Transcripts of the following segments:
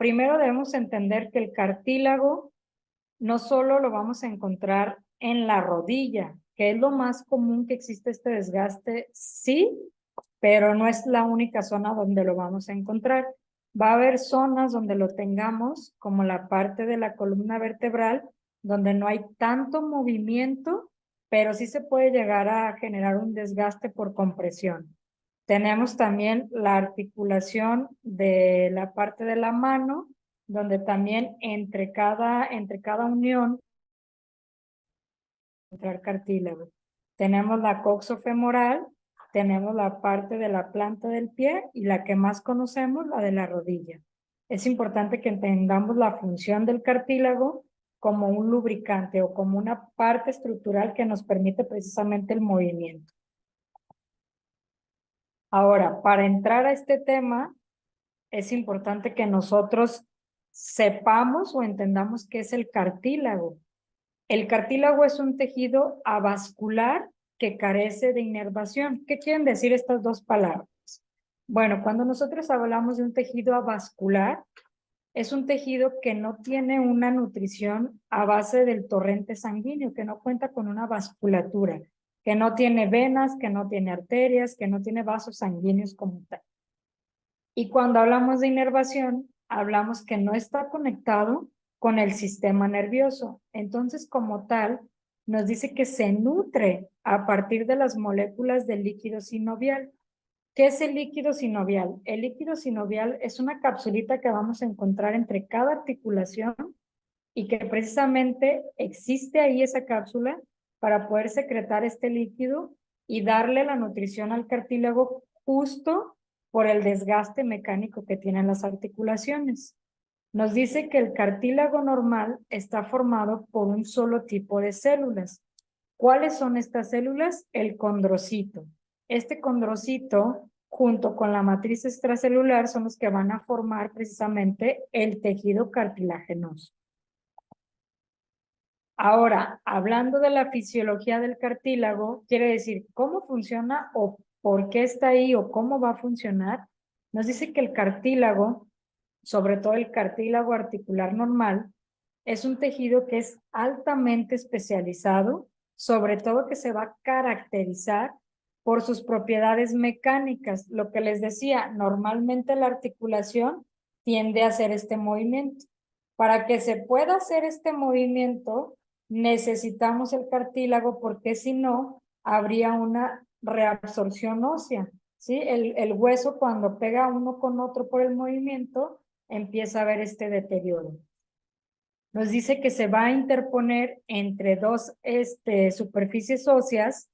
primero debemos entender que el cartílago no solo lo vamos a encontrar en la rodilla, que es lo más común que existe este desgaste, sí, pero no es la única zona donde lo vamos a encontrar. Va a haber zonas donde lo tengamos, como la parte de la columna vertebral, donde no hay tanto movimiento, pero sí se puede llegar a generar un desgaste por compresión. Tenemos también la articulación de la parte de la mano, donde también entre cada unión entrar cartílago. Tenemos la coxofemoral, tenemos la parte de la planta del pie y la que más conocemos, la de la rodilla. Es importante que entendamos la función del cartílago como un lubricante o como una parte estructural que nos permite precisamente el movimiento. Ahora, para entrar a este tema, es importante que nosotros sepamos o entendamos qué es el cartílago. El cartílago es un tejido avascular que carece de inervación. ¿Qué quieren decir estas dos palabras? Bueno, cuando nosotros hablamos de un tejido avascular, es un tejido que no tiene una nutrición a base del torrente sanguíneo, que no cuenta con una vasculatura, que no tiene venas, que no tiene arterias, que no tiene vasos sanguíneos como tal. Y cuando hablamos de inervación, hablamos que no está conectado con el sistema nervioso. Entonces, como tal, nos dice que se nutre a partir de las moléculas del líquido sinovial. ¿Qué es el líquido sinovial? El líquido sinovial es una capsulita que vamos a encontrar entre cada articulación y que precisamente existe ahí esa cápsula para poder secretar este líquido y darle la nutrición al cartílago justo por el desgaste mecánico que tienen las articulaciones. Nos dice que el cartílago normal está formado por un solo tipo de células. ¿Cuáles son estas células? El condrocito. Este condrocito, junto con la matriz extracelular, son los que van a formar precisamente el tejido cartilaginoso. Ahora, hablando de la fisiología del cartílago, quiere decir cómo funciona o por qué está ahí o cómo va a funcionar. Nos dice que el cartílago, sobre todo el cartílago articular normal, es un tejido que es altamente especializado, sobre todo que se va a caracterizar por sus propiedades mecánicas. Lo que les decía, normalmente la articulación tiende a hacer este movimiento. Para que se pueda hacer este movimiento, necesitamos el cartílago porque si no, habría una reabsorción ósea. ¿Sí? El hueso cuando pega uno con otro por el movimiento, empieza a haber este deterioro. Nos dice que se va a interponer entre dos superficies óseas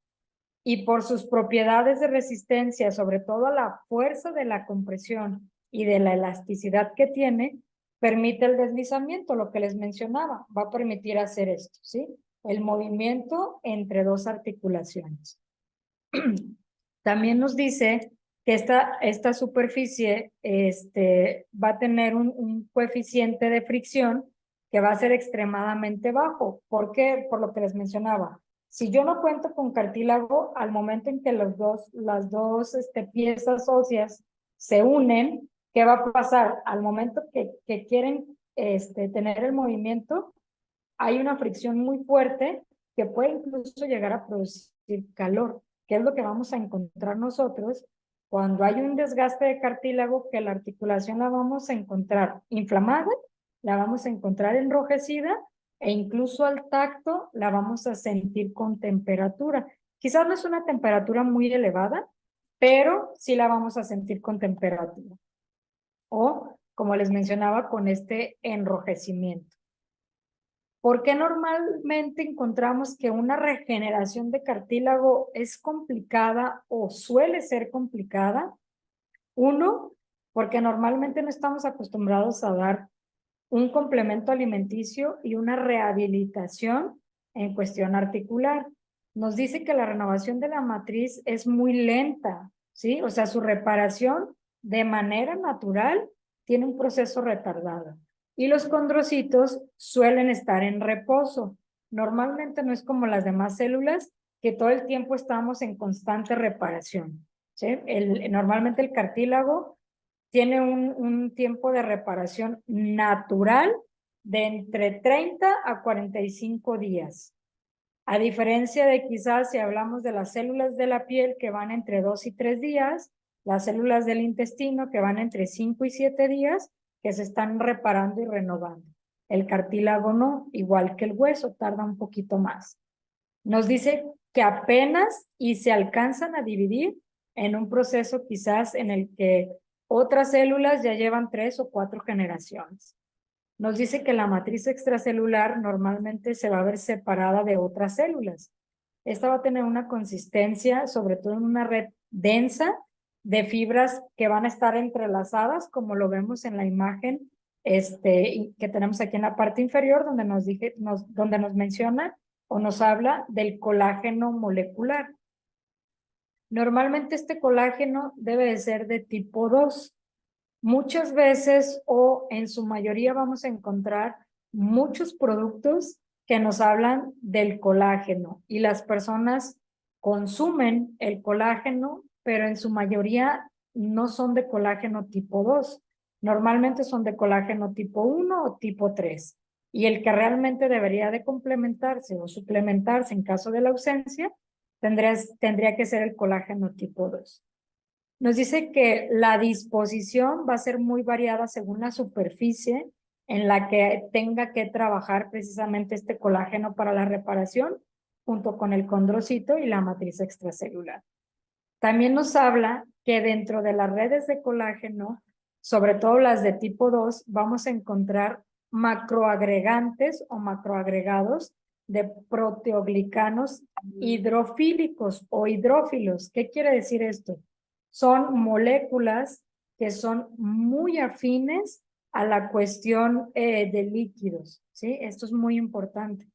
y por sus propiedades de resistencia, sobre todo a la fuerza de la compresión y de la elasticidad que tiene, permite el deslizamiento, lo que les mencionaba, va a permitir hacer esto, ¿sí? El movimiento entre dos articulaciones. También nos dice que esta superficie va a tener un coeficiente de fricción que va a ser extremadamente bajo. ¿Por qué? Por lo que les mencionaba. Si yo no cuento con cartílago, al momento en que las dos piezas óseas se unen, ¿qué va a pasar? Al momento que quieren tener el movimiento, hay una fricción muy fuerte que puede incluso llegar a producir calor, que es lo que vamos a encontrar nosotros cuando hay un desgaste de cartílago, que la articulación la vamos a encontrar inflamada, la vamos a encontrar enrojecida e incluso al tacto la vamos a sentir con temperatura. Quizás no es una temperatura muy elevada, pero sí la vamos a sentir con temperatura. O, como les mencionaba, con este enrojecimiento. ¿Por qué normalmente encontramos que una regeneración de cartílago es complicada o suele ser complicada? Uno, porque normalmente no estamos acostumbrados a dar un complemento alimenticio y una rehabilitación en cuestión articular. Nos dice que la renovación de la matriz es muy lenta, ¿sí? O sea, su reparación de manera natural tiene un proceso retardado. Y los condrocitos suelen estar en reposo. Normalmente no es como las demás células, que todo el tiempo estamos en constante reparación, ¿sí? Normalmente el cartílago tiene un tiempo de reparación natural de entre 30 a 45 días. A diferencia de quizás si hablamos de las células de la piel que van entre 2 y 3 días, las células del intestino que van entre 5 y 7 días, que se están reparando y renovando. El cartílago no, igual que el hueso, tarda un poquito más. Nos dice que apenas y se alcanzan a dividir en un proceso quizás en el que otras células ya llevan 3 o 4 generaciones. Nos dice que la matriz extracelular normalmente se va a ver separada de otras células. Esta va a tener una consistencia, sobre todo en una red densa de fibras que van a estar entrelazadas, como lo vemos en la imagen que tenemos aquí en la parte inferior, donde donde nos menciona o nos habla del colágeno molecular. Normalmente este colágeno debe de ser de tipo 2. Muchas veces o en su mayoría vamos a encontrar muchos productos que nos hablan del colágeno y las personas consumen el colágeno, pero en su mayoría no son de colágeno tipo 2. Normalmente son de colágeno tipo 1 o tipo 3. Y el que realmente debería de complementarse o suplementarse en caso de la ausencia, tendría que ser el colágeno tipo 2. Nos dice que la disposición va a ser muy variada según la superficie en la que tenga que trabajar precisamente este colágeno para la reparación, junto con el condrocito y la matriz extracelular. También nos habla que dentro de las redes de colágeno, sobre todo las de tipo 2, vamos a encontrar macroagregantes o macroagregados de proteoglicanos hidrofílicos o hidrófilos. ¿Qué quiere decir esto? Son moléculas que son muy afines a la cuestión de líquidos, ¿sí? Esto es muy importante.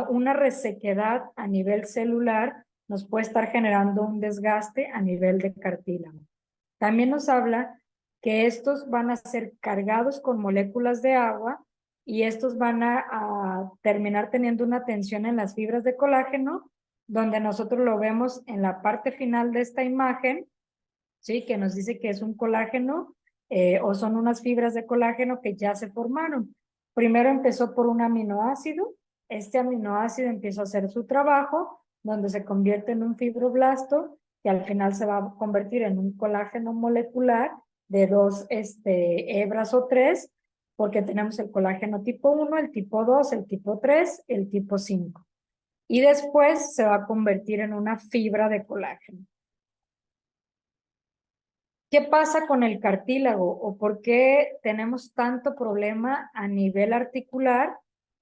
Una resequedad a nivel celular nos puede estar generando un desgaste a nivel de cartílago. También nos habla que estos van a ser cargados con moléculas de agua y estos van a terminar teniendo una tensión en las fibras de colágeno, donde nosotros lo vemos en la parte final de esta imagen, ¿sí? Que nos dice que es un colágeno o son unas fibras de colágeno que ya se formaron. Primero empezó por un aminoácido, este aminoácido empieza a hacer su trabajo, donde se convierte en un fibroblasto, que al final se va a convertir en un colágeno molecular de 2 hebras o 3, porque tenemos el colágeno tipo 1, el tipo 2, el tipo 3, el tipo 5. Y después se va a convertir en una fibra de colágeno. ¿Qué pasa con el cartílago o por qué tenemos tanto problema a nivel articular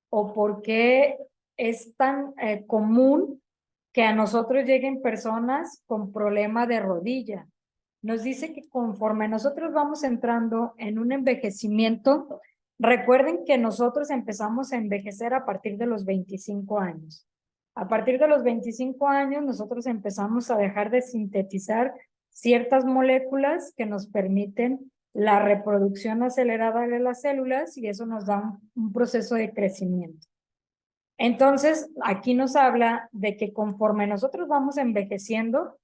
o por qué es tan común que a nosotros lleguen personas con problema de rodilla? Nos dice que conforme nosotros vamos entrando en un envejecimiento, recuerden que nosotros empezamos a envejecer a partir de los 25 años. A partir de los 25 años, nosotros empezamos a dejar de sintetizar ciertas moléculas que nos permiten la reproducción acelerada de las células y eso nos da un proceso de crecimiento. Entonces, aquí nos habla de que conforme nosotros vamos envejeciendo,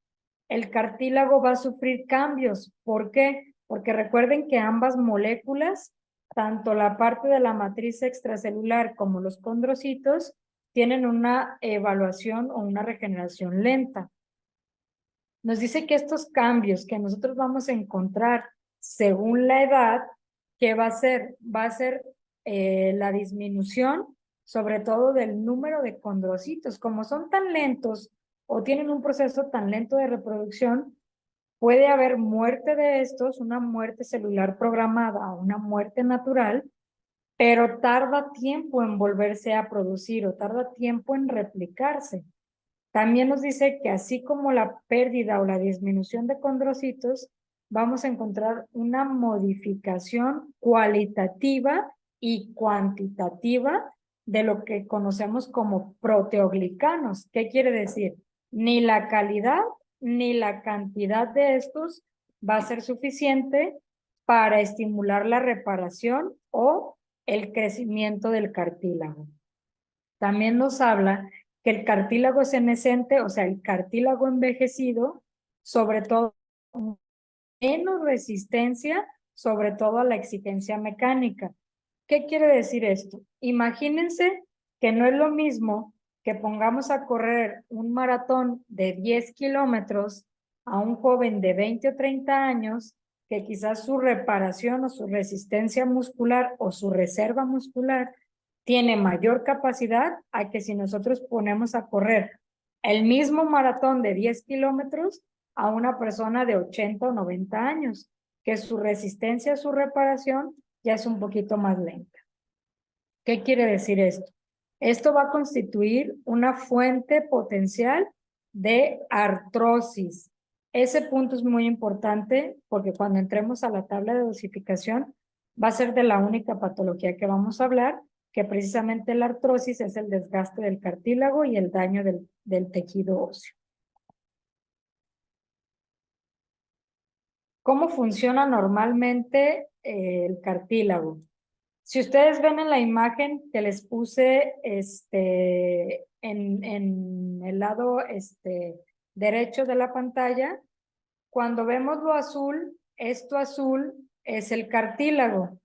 el cartílago va a sufrir cambios. ¿Por qué? Porque recuerden que ambas moléculas, tanto la parte de la matriz extracelular como los condrocitos, tienen una evaluación o una regeneración lenta. Nos dice que estos cambios que nosotros vamos a encontrar según la edad, ¿qué va a ser? Va a ser la disminución, sobre todo del número de condrocitos. Como son tan lentos o tienen un proceso tan lento de reproducción, puede haber muerte de estos, una muerte celular programada o una muerte natural, pero tarda tiempo en volverse a producir o tarda tiempo en replicarse. También nos dice que así como la pérdida o la disminución de condrocitos, vamos a encontrar una modificación cualitativa y cuantitativa de lo que conocemos como proteoglicanos. ¿Qué quiere decir? Ni la calidad ni la cantidad de estos va a ser suficiente para estimular la reparación o el crecimiento del cartílago. También nos habla que el cartílago senescente, o sea, el cartílago envejecido, sobre todo menos resistencia sobre todo a la exigencia mecánica. ¿Qué quiere decir esto? Imagínense que no es lo mismo que pongamos a correr un maratón de 10 kilómetros a un joven de 20 o 30 años, que quizás su reparación o su resistencia muscular o su reserva muscular tiene mayor capacidad a que si nosotros ponemos a correr el mismo maratón de 10 kilómetros a una persona de 80 o 90 años, que su resistencia, su reparación ya es un poquito más lenta. ¿Qué quiere decir esto? Esto va a constituir una fuente potencial de artrosis. Ese punto es muy importante porque cuando entremos a la tabla de dosificación va a ser de la única patología que vamos a hablar, que precisamente la artrosis es el desgaste del cartílago y el daño del tejido óseo. ¿Cómo funciona normalmente el cartílago? Si ustedes ven en la imagen que les puse en el lado derecho de la pantalla, cuando vemos lo azul, esto azul es el cartílago.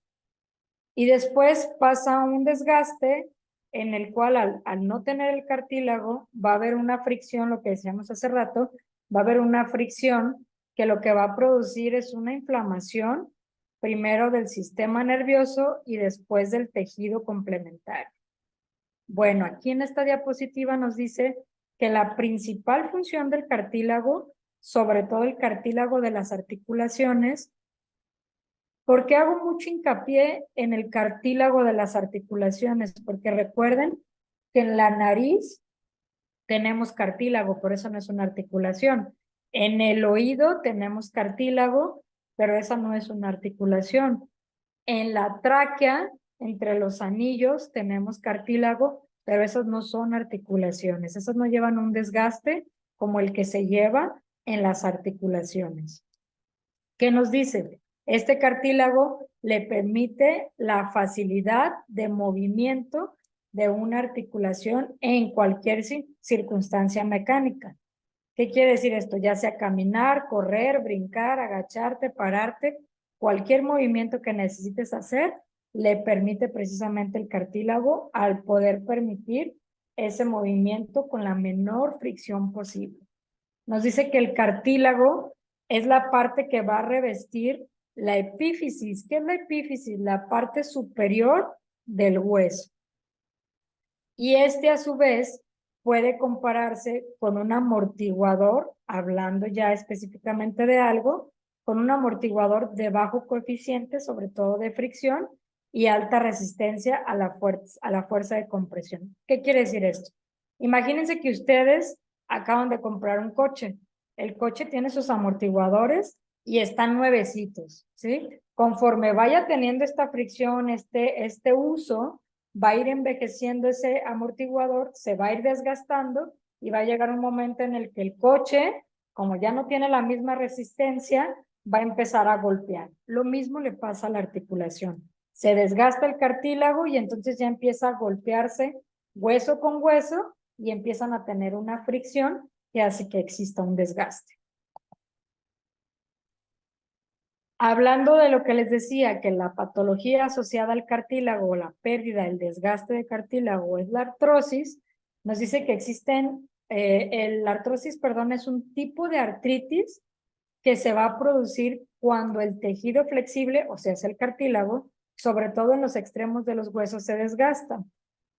Y después pasa un desgaste en el cual al no tener el cartílago va a haber una fricción, lo que decíamos hace rato, va a haber una fricción que lo que va a producir es una inflamación, primero del sistema nervioso y después del tejido complementario. Bueno, aquí en esta diapositiva nos dice que la principal función del cartílago, sobre todo el cartílago de las articulaciones, ¿por qué hago mucho hincapié en el cartílago de las articulaciones? Porque recuerden que en la nariz tenemos cartílago, por eso no es una articulación. En el oído tenemos cartílago, pero esa no es una articulación. En la tráquea, entre los anillos, tenemos cartílago, pero esas no son articulaciones. Esas no llevan un desgaste como el que se lleva en las articulaciones. ¿Qué nos dice? Este cartílago le permite la facilidad de movimiento de una articulación en cualquier circunstancia mecánica. ¿Qué quiere decir esto? Ya sea caminar, correr, brincar, agacharte, pararte, cualquier movimiento que necesites hacer, le permite precisamente el cartílago al poder permitir ese movimiento con la menor fricción posible. Nos dice que el cartílago es la parte que va a revestir la epífisis. ¿Qué es la epífisis? La parte superior del hueso. Y a su vez puede compararse con un amortiguador, hablando ya específicamente de algo, con un amortiguador de bajo coeficiente, sobre todo de fricción, y alta resistencia a la fuerza de compresión. ¿Qué quiere decir esto? Imagínense que ustedes acaban de comprar un coche. El coche tiene sus amortiguadores y están nuevecitos, ¿sí? Conforme vaya teniendo esta fricción, este uso, va a ir envejeciendo ese amortiguador, se va a ir desgastando y va a llegar un momento en el que el coche, como ya no tiene la misma resistencia, va a empezar a golpear. Lo mismo le pasa a la articulación. Se desgasta el cartílago y entonces ya empieza a golpearse hueso con hueso y empiezan a tener una fricción que hace que exista un desgaste. Hablando de lo que les decía, que la patología asociada al cartílago, la pérdida, el desgaste de cartílago es la artrosis, nos dice que la artrosis, perdón, es un tipo de artritis que se va a producir cuando el tejido flexible, o sea, es el cartílago, sobre todo en los extremos de los huesos, se desgasta.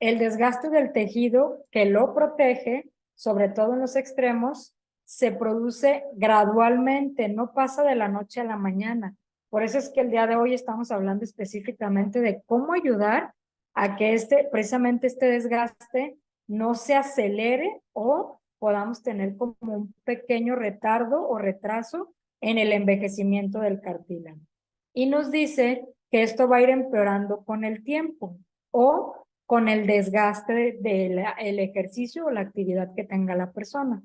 El desgaste del tejido que lo protege, sobre todo en los extremos, se produce gradualmente, no pasa de la noche a la mañana. Por eso es que el día de hoy estamos hablando específicamente de cómo ayudar a que precisamente este desgaste no se acelere o podamos tener como un pequeño retardo o retraso en el envejecimiento del cartílago. Y nos dice que esto va a ir empeorando con el tiempo o con el desgaste del ejercicio o la actividad que tenga la persona.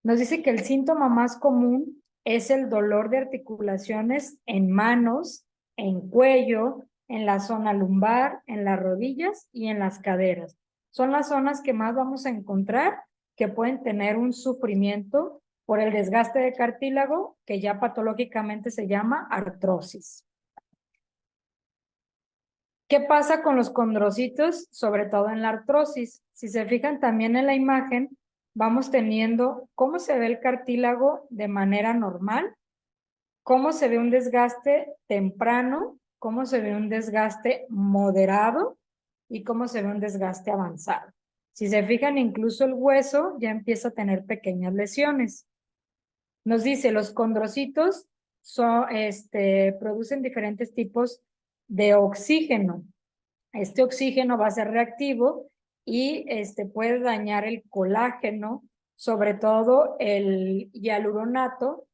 Nos dice que el síntoma más común es el dolor de articulaciones en manos, en cuello, en la zona lumbar, en las rodillas y en las caderas. Son las zonas que más vamos a encontrar que pueden tener un sufrimiento por el desgaste de cartílago que ya patológicamente se llama artrosis. ¿Qué pasa con los condrocitos? Sobre todo en la artrosis. Si se fijan también en la imagen, vamos teniendo cómo se ve el cartílago de manera normal, cómo se ve un desgaste temprano, cómo se ve un desgaste moderado y cómo se ve un desgaste avanzado. Si se fijan, incluso el hueso ya empieza a tener pequeñas lesiones. Nos dice, los condrocitos producen diferentes tipos de oxígeno. Este oxígeno va a ser reactivo y puede dañar el colágeno, sobre todo el hialuronato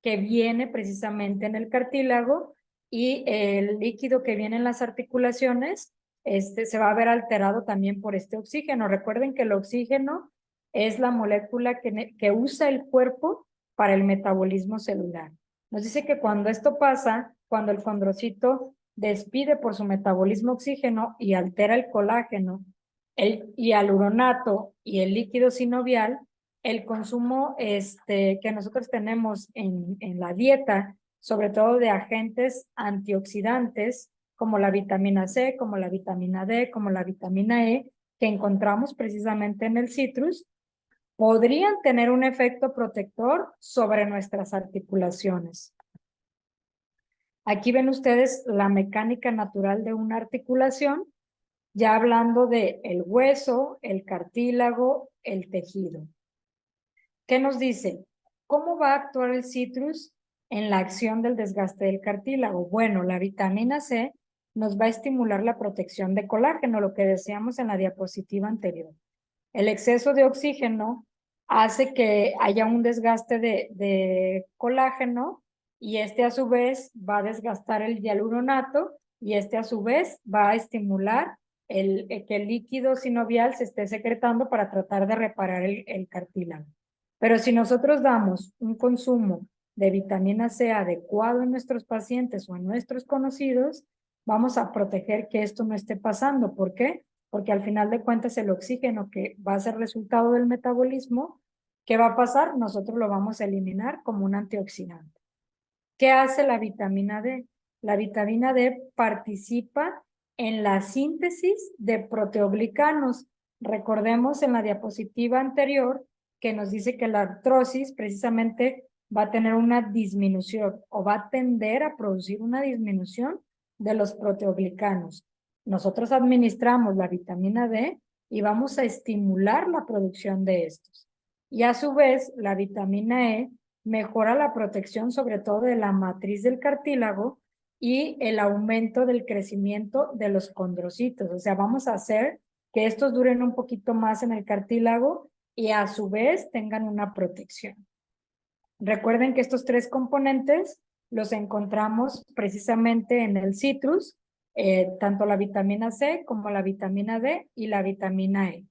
que viene precisamente en el cartílago, y el líquido que viene en las articulaciones se va a ver alterado también por este oxígeno. Recuerden que el oxígeno es la molécula que usa el cuerpo para el metabolismo celular. Nos dice que cuando esto pasa, cuando el condrocito despide por su metabolismo oxígeno y altera el colágeno, el hialuronato y el líquido sinovial, el consumo que nosotros tenemos en la dieta, sobre todo de agentes antioxidantes, como la vitamina C, como la vitamina D, como la vitamina E, que encontramos precisamente en el citrus, podrían tener un efecto protector sobre nuestras articulaciones. Aquí ven ustedes la mecánica natural de una articulación, ya hablando de el hueso, el cartílago, el tejido. ¿Qué nos dice? ¿Cómo va a actuar el citrus en la acción del desgaste del cartílago? Bueno, la vitamina C nos va a estimular la protección de colágeno, lo que decíamos en la diapositiva anterior. El exceso de oxígeno hace que haya un desgaste de colágeno, y a su vez va a desgastar el hialuronato, y a su vez va a estimular que el líquido sinovial se esté secretando para tratar de reparar el cartílago. Pero si nosotros damos un consumo de vitamina C adecuado en nuestros pacientes o en nuestros conocidos, vamos a proteger que esto no esté pasando. ¿Por qué? Porque al final de cuentas el oxígeno que va a ser resultado del metabolismo, ¿qué va a pasar? Nosotros lo vamos a eliminar como un antioxidante. ¿Qué hace la vitamina D? La vitamina D participa en la síntesis de proteoglicanos. Recordemos en la diapositiva anterior que nos dice que la artrosis precisamente va a tener una disminución o va a tender a producir una disminución de los proteoglicanos. Nosotros administramos la vitamina D y vamos a estimular la producción de estos. Y a su vez, la vitamina E mejora la protección sobre todo de la matriz del cartílago y el aumento del crecimiento de los condrocitos. O sea, vamos a hacer que estos duren un poquito más en el cartílago y a su vez tengan una protección. Recuerden que estos tres componentes los encontramos precisamente en el citrus, tanto la vitamina C como la vitamina D y la vitamina E.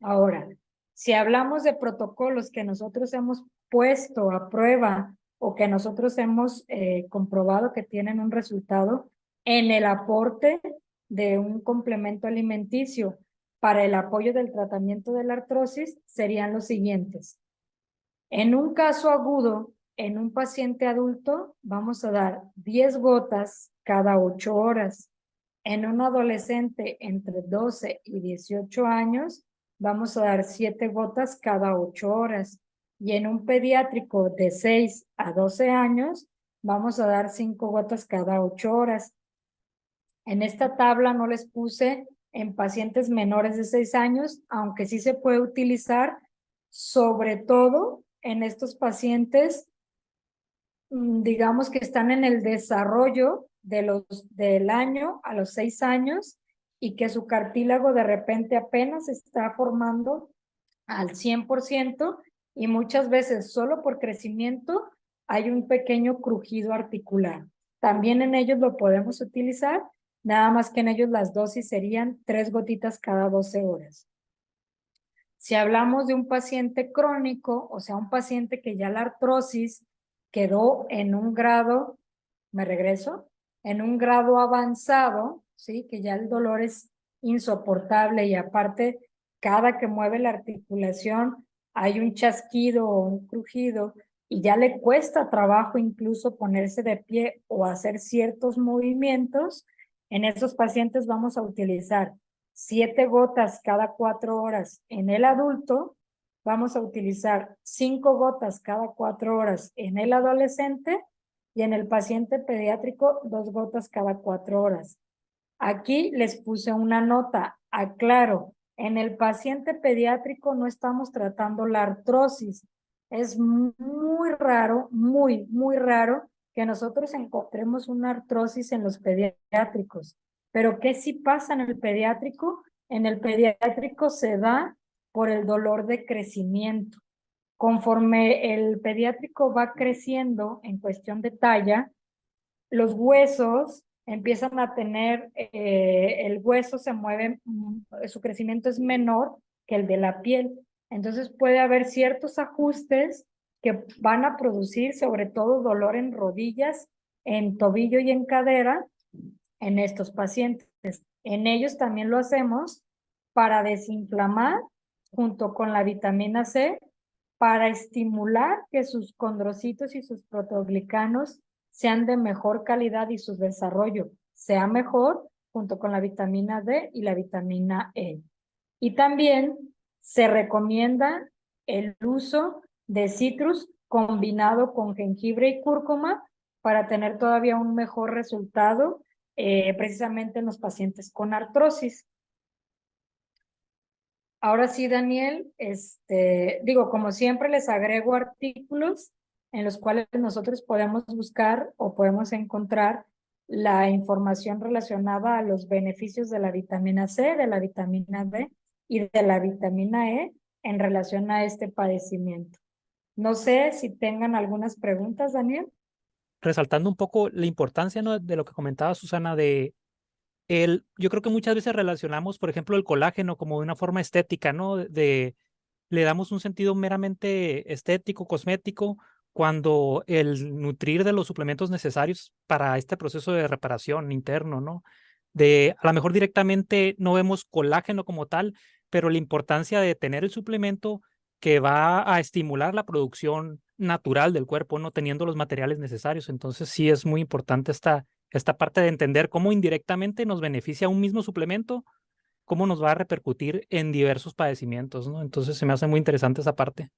Ahora, si hablamos de protocolos que nosotros hemos puesto a prueba o que nosotros hemos comprobado que tienen un resultado en el aporte de un complemento alimenticio para el apoyo del tratamiento de la artrosis, serían los siguientes. En un caso agudo, en un paciente adulto, vamos a dar 10 gotas cada 8 horas. En un adolescente entre 12 y 18 años, vamos a dar 7 gotas cada 8 horas. Y en un pediátrico de 6 a 12 años, vamos a dar 5 gotas cada 8 horas. En esta tabla no les puse en pacientes menores de 6 años, aunque sí se puede utilizar, sobre todo en estos pacientes, digamos que están en el desarrollo del año a los 6 años y que su cartílago de repente apenas está formando al 100%, y muchas veces solo por crecimiento hay un pequeño crujido articular. También en ellos lo podemos utilizar, nada más que en ellos las dosis serían 3 gotitas cada 12 horas. Si hablamos de un paciente crónico, o sea, un paciente que ya la artrosis quedó en un grado, me regreso, en un grado avanzado, ¿sí? Que ya el dolor es insoportable y aparte, cada que mueve la articulación hay un chasquido o un crujido y ya le cuesta trabajo incluso ponerse de pie o hacer ciertos movimientos. En esos pacientes vamos a utilizar 7 gotas cada 4 horas. En el adulto vamos a utilizar 5 gotas cada 4 horas en el adolescente y en el paciente pediátrico 2 gotas cada 4 horas. Aquí les puse una nota, aclaro, en el paciente pediátrico no estamos tratando la artrosis. Es muy raro, muy raro que nosotros encontremos una artrosis en los pediátricos. Pero ¿qué sí pasa en el pediátrico? En el pediátrico se da por el dolor de crecimiento. Conforme el pediátrico va creciendo en cuestión de talla, los huesos empiezan a tener, el hueso se mueve, su crecimiento es menor que el de la piel. Entonces puede haber ciertos ajustes que van a producir sobre todo dolor en rodillas, en tobillo y en cadera en estos pacientes. En ellos también lo hacemos para desinflamar junto con la vitamina C, para estimular que sus condrocitos y sus proteoglicanos sean de mejor calidad y su desarrollo sea mejor junto con la vitamina D y la vitamina E. Y también se recomienda el uso de citrus combinado con jengibre y cúrcuma para tener todavía un mejor resultado, precisamente en los pacientes con artrosis. Ahora sí, Daniel, digo, como siempre les agrego artículos en los cuales nosotros podemos buscar o podemos encontrar la información relacionada a los beneficios de la vitamina C, de la vitamina D y de la vitamina E en relación a este padecimiento. No sé si tengan algunas preguntas, Daniel. Resaltando un poco la importancia, ¿no?, de lo que comentaba Susana, yo creo que muchas veces relacionamos, por ejemplo, el colágeno como de una forma estética, ¿no? Le damos un sentido meramente estético, cosmético, cuando el nutrir de los suplementos necesarios para este proceso de reparación interno, ¿no? A lo mejor directamente no vemos colágeno como tal, pero la importancia de tener el suplemento que va a estimular la producción natural del cuerpo, no teniendo los materiales necesarios. Entonces sí es muy importante esta parte de entender cómo indirectamente nos beneficia un mismo suplemento, cómo nos va a repercutir en diversos padecimientos, ¿no? Entonces se me hace muy interesante esa parte.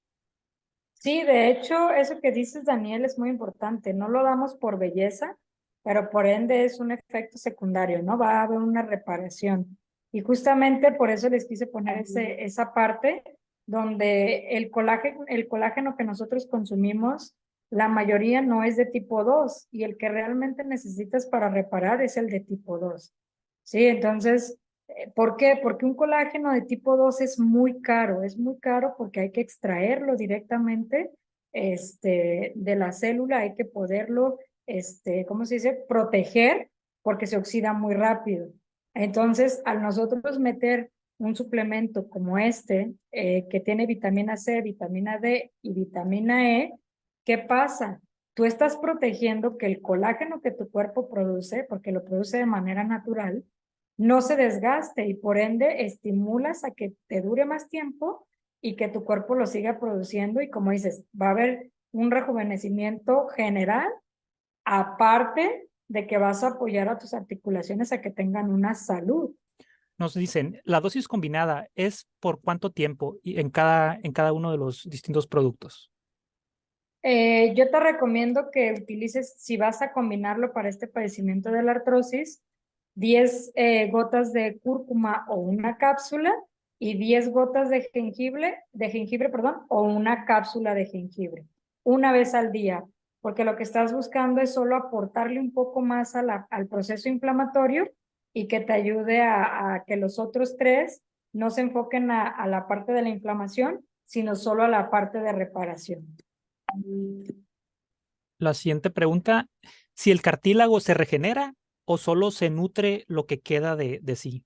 Sí, de hecho, eso que dices, Daniel, es muy importante. No lo damos por belleza, pero por ende es un efecto secundario, ¿no? Va a haber una reparación. Y justamente por eso les quise poner esa parte donde el colágeno que nosotros consumimos, la mayoría no es de tipo 2 y el que realmente necesitas para reparar es el de tipo 2. Sí, entonces ¿por qué? Porque un colágeno de tipo 2 es muy caro porque hay que extraerlo directamente de la célula, hay que poderlo, ¿cómo se dice? Proteger porque se oxida muy rápido. Entonces, al nosotros meter un suplemento como que tiene vitamina C, vitamina D y vitamina E, ¿qué pasa? Tú estás protegiendo que el colágeno que tu cuerpo produce, porque lo produce de manera natural, no se desgaste y por ende estimulas a que te dure más tiempo y que tu cuerpo lo siga produciendo y como dices, va a haber un rejuvenecimiento general, aparte de que vas a apoyar a tus articulaciones a que tengan una salud. Nos dicen, la dosis combinada es por cuánto tiempo y en cada uno de los distintos productos. Yo te recomiendo que utilices, si vas a combinarlo para este padecimiento de la artrosis, 10 gotas de cúrcuma o una cápsula y 10 gotas de jengibre, perdón, o una cápsula de jengibre, una vez al día, porque lo que estás buscando es solo aportarle un poco más al proceso inflamatorio y que te ayude a que los otros tres no se enfoquen a la parte de la inflamación, sino solo a la parte de reparación. La siguiente pregunta, si el cartílago se regenera o solo se nutre lo que queda de sí.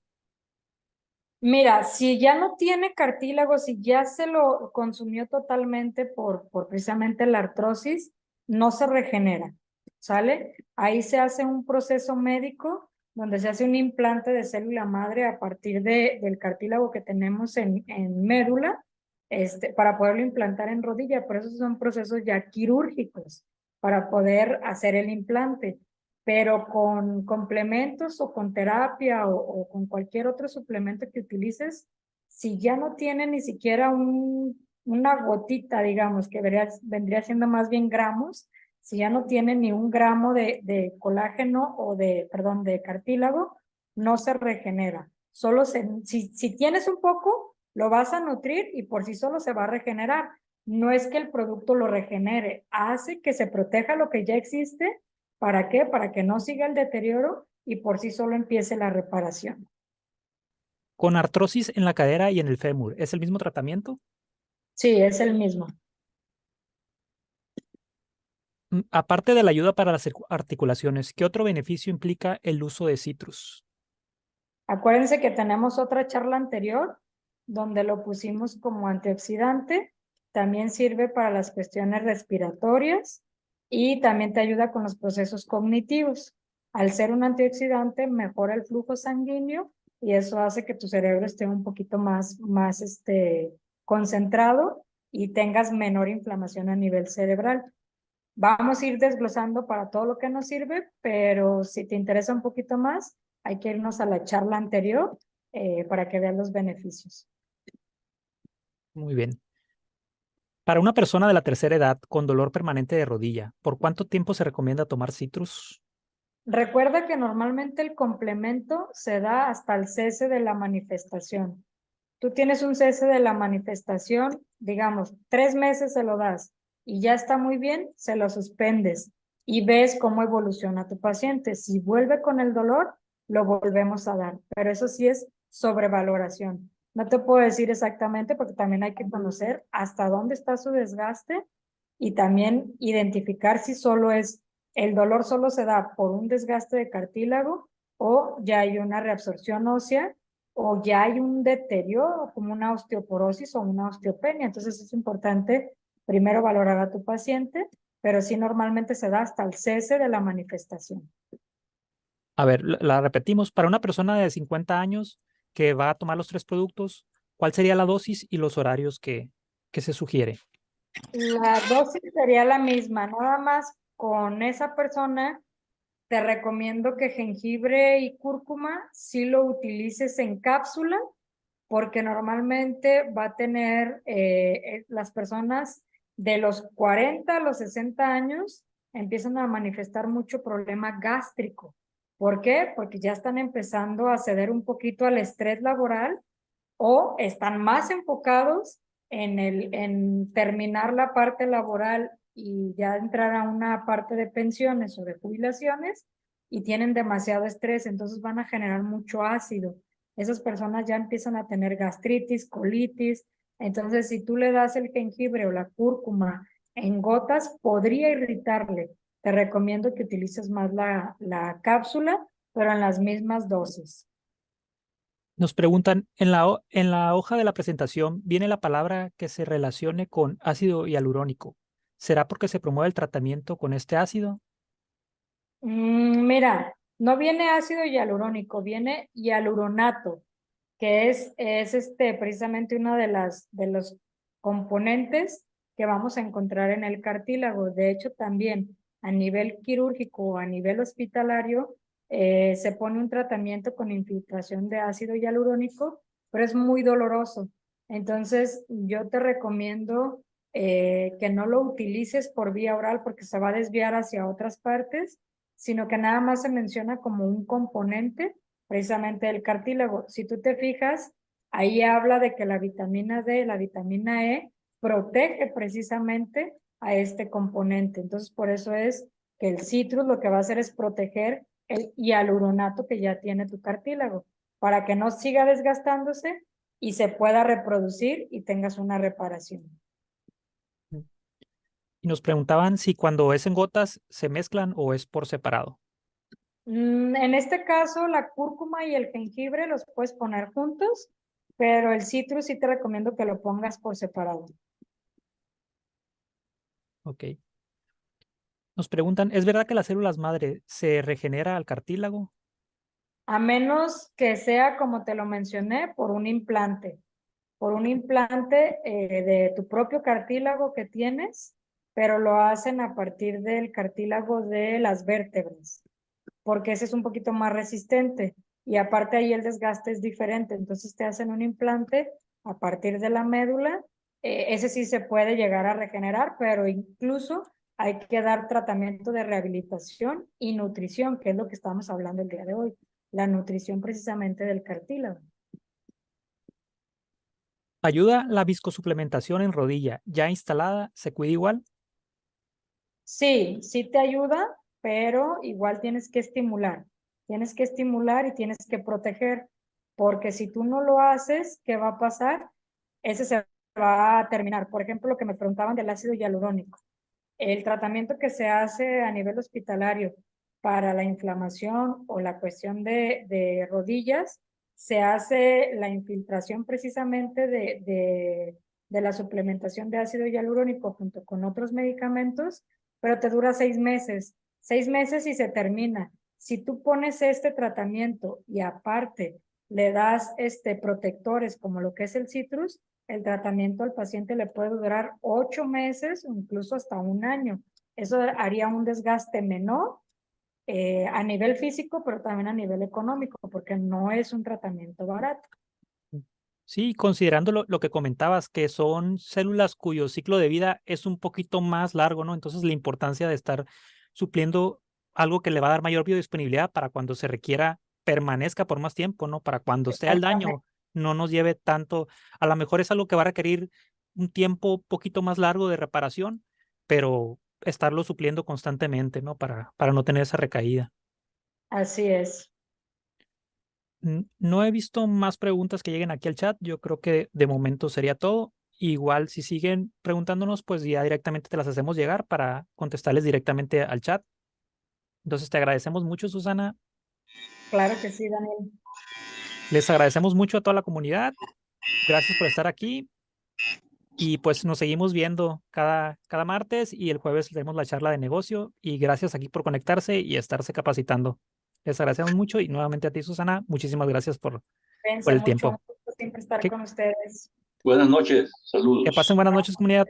Mira, si ya no tiene cartílago, si ya se lo consumió totalmente por precisamente la artrosis, no se regenera, ¿sale? Ahí se hace un proceso médico donde se hace un implante de célula madre a partir del cartílago que tenemos en médula, para poderlo implantar en rodilla. Por eso son procesos ya quirúrgicos para poder hacer el implante. pero con complementos o con terapia o con cualquier otro suplemento que utilices, si ya no tiene ni siquiera una gotita, digamos, que vendría siendo más bien gramos, si ya no tiene ni un gramo de colágeno o perdón, de cartílago, no se regenera. Si tienes un poco, lo vas a nutrir y por sí solo se va a regenerar. No es que el producto lo regenere, hace que se proteja lo que ya existe. ¿Para qué? Para que no siga el deterioro y por sí solo empiece la reparación. Con artrosis en la cadera y en el fémur, ¿es el mismo tratamiento? Sí, es el mismo. Aparte de la ayuda para las articulaciones, ¿qué otro beneficio implica el uso de citrus? Acuérdense que tenemos otra charla anterior donde lo pusimos como antioxidante. También sirve para las cuestiones respiratorias y también te ayuda con los procesos cognitivos. Al ser un antioxidante, mejora el flujo sanguíneo y eso hace que tu cerebro esté un poquito más concentrado y tengas menor inflamación a nivel cerebral. Vamos a ir desglosando para todo lo que nos sirve, pero si te interesa un poquito más, hay que irnos a la charla anterior para que vean los beneficios. Muy bien. Para una persona de la tercera edad con dolor permanente de rodilla, ¿por cuánto tiempo se recomienda tomar citrus? Recuerda que normalmente el complemento se da hasta el cese de la manifestación. Tú tienes un cese de la manifestación, digamos, 3 meses se lo das y ya está muy bien, se lo suspendes y ves cómo evoluciona tu paciente. Si vuelve con el dolor, lo volvemos a dar, pero eso sí es sobrevaloración. No te puedo decir exactamente porque también hay que conocer hasta dónde está su desgaste y también identificar si solo es el dolor solo se da por un desgaste de cartílago o ya hay una reabsorción ósea o ya hay un deterioro como una osteoporosis o una osteopenia. Entonces es importante primero valorar a tu paciente, pero sí normalmente se da hasta el cese de la manifestación. A ver, la repetimos. Para una persona de 50 años que va a tomar los tres productos, ¿cuál sería la dosis y los horarios que se sugiere? La dosis sería la misma, nada más con esa persona te recomiendo que jengibre y cúrcuma sí lo utilices en cápsula porque normalmente va a tener las personas de los 40 a los 60 años empiezan a manifestar mucho problema gástrico. ¿Por qué? Porque ya están empezando a ceder un poquito al estrés laboral o están más enfocados en terminar la parte laboral y ya entrar a una parte de pensiones o de jubilaciones y tienen demasiado estrés, entonces van a generar mucho ácido. Esas personas ya empiezan a tener gastritis, colitis, entonces si tú le das el jengibre o la cúrcuma en gotas, podría irritarle. Te recomiendo que utilices más la cápsula, pero en las mismas dosis. Nos preguntan, en la hoja de la presentación viene la palabra que se relacione con ácido hialurónico. ¿Será porque se promueve el tratamiento con este ácido? Mira, no viene ácido hialurónico, viene hialuronato, que es precisamente uno de los componentes que vamos a encontrar en el cartílago. De hecho, también a nivel quirúrgico o a nivel hospitalario, se pone un tratamiento con infiltración de ácido hialurónico, pero es muy doloroso. Entonces, yo te recomiendo que no lo utilices por vía oral porque se va a desviar hacia otras partes, sino que nada más se menciona como un componente precisamente del cartílago. Si tú te fijas, ahí habla de que la vitamina D, la vitamina E, protege precisamente a este componente. Entonces, por eso es que el citrus lo que va a hacer es proteger el hialuronato que ya tiene tu cartílago, para que no siga desgastándose y se pueda reproducir y tengas una reparación. Y nos preguntaban si cuando es en gotas se mezclan o es por separado. En este caso, la cúrcuma y el jengibre los puedes poner juntos, pero el citrus sí te recomiendo que lo pongas por separado. Ok. Nos preguntan, ¿es verdad que las células madre se regenera al cartílago? A menos que sea, como te lo mencioné, por un implante de tu propio cartílago que tienes, pero lo hacen a partir del cartílago de las vértebras. porque ese es un poquito más resistente y aparte ahí el desgaste es diferente, entonces te hacen un implante a partir de la médula, ese sí se puede llegar a regenerar, pero incluso hay que dar tratamiento de rehabilitación y nutrición, que es lo que estamos hablando el día de hoy, la nutrición precisamente del cartílago. ¿Ayuda la viscosuplementación en rodilla ya instalada? ¿Se cuida igual? Sí, sí te ayuda, pero igual tienes que estimular y tienes que proteger, porque si tú no lo haces, ¿qué va a pasar? Ese se va a terminar. Por ejemplo, lo que me preguntaban del ácido hialurónico. El tratamiento que se hace a nivel hospitalario para la inflamación o la cuestión de rodillas, se hace la infiltración precisamente de la suplementación de ácido hialurónico junto con otros medicamentos, pero te dura 6 meses. 6 meses y se termina. Si tú pones este tratamiento y aparte le das protectores como lo que es el citrus, el tratamiento al paciente le puede durar 8 meses o incluso hasta un año. Eso haría un desgaste menor a nivel físico, pero también a nivel económico, porque no es un tratamiento barato. Sí, considerando lo que comentabas, que son células cuyo ciclo de vida es un poquito más largo, ¿no? Entonces la importancia de estar supliendo algo que le va a dar mayor biodisponibilidad para cuando se requiera permanezca por más tiempo, ¿no? Para cuando sea el Exactamente. daño no nos lleve tanto, a lo mejor es algo que va a requerir un tiempo poquito más largo de reparación, pero estarlo supliendo constantemente, ¿no? Para no tener esa recaída. Así es. No he visto más preguntas que lleguen aquí al chat. Yo creo que de momento sería todo. Igual si siguen preguntándonos, pues ya directamente te las hacemos llegar para contestarles directamente al chat. Entonces te agradecemos mucho, Susana. Claro que sí, Daniel. Les agradecemos mucho a toda la comunidad. Gracias por estar aquí. Y pues nos seguimos viendo cada martes y el jueves tenemos la charla de negocio. Y gracias aquí por conectarse y estarse capacitando. Les agradecemos mucho y nuevamente a ti, Susana, muchísimas gracias por Cuídense el mucho, un tiempo. gusto siempre estar Que, con ustedes. Buenas noches, que saludos. pasen buenas noches, comunidad.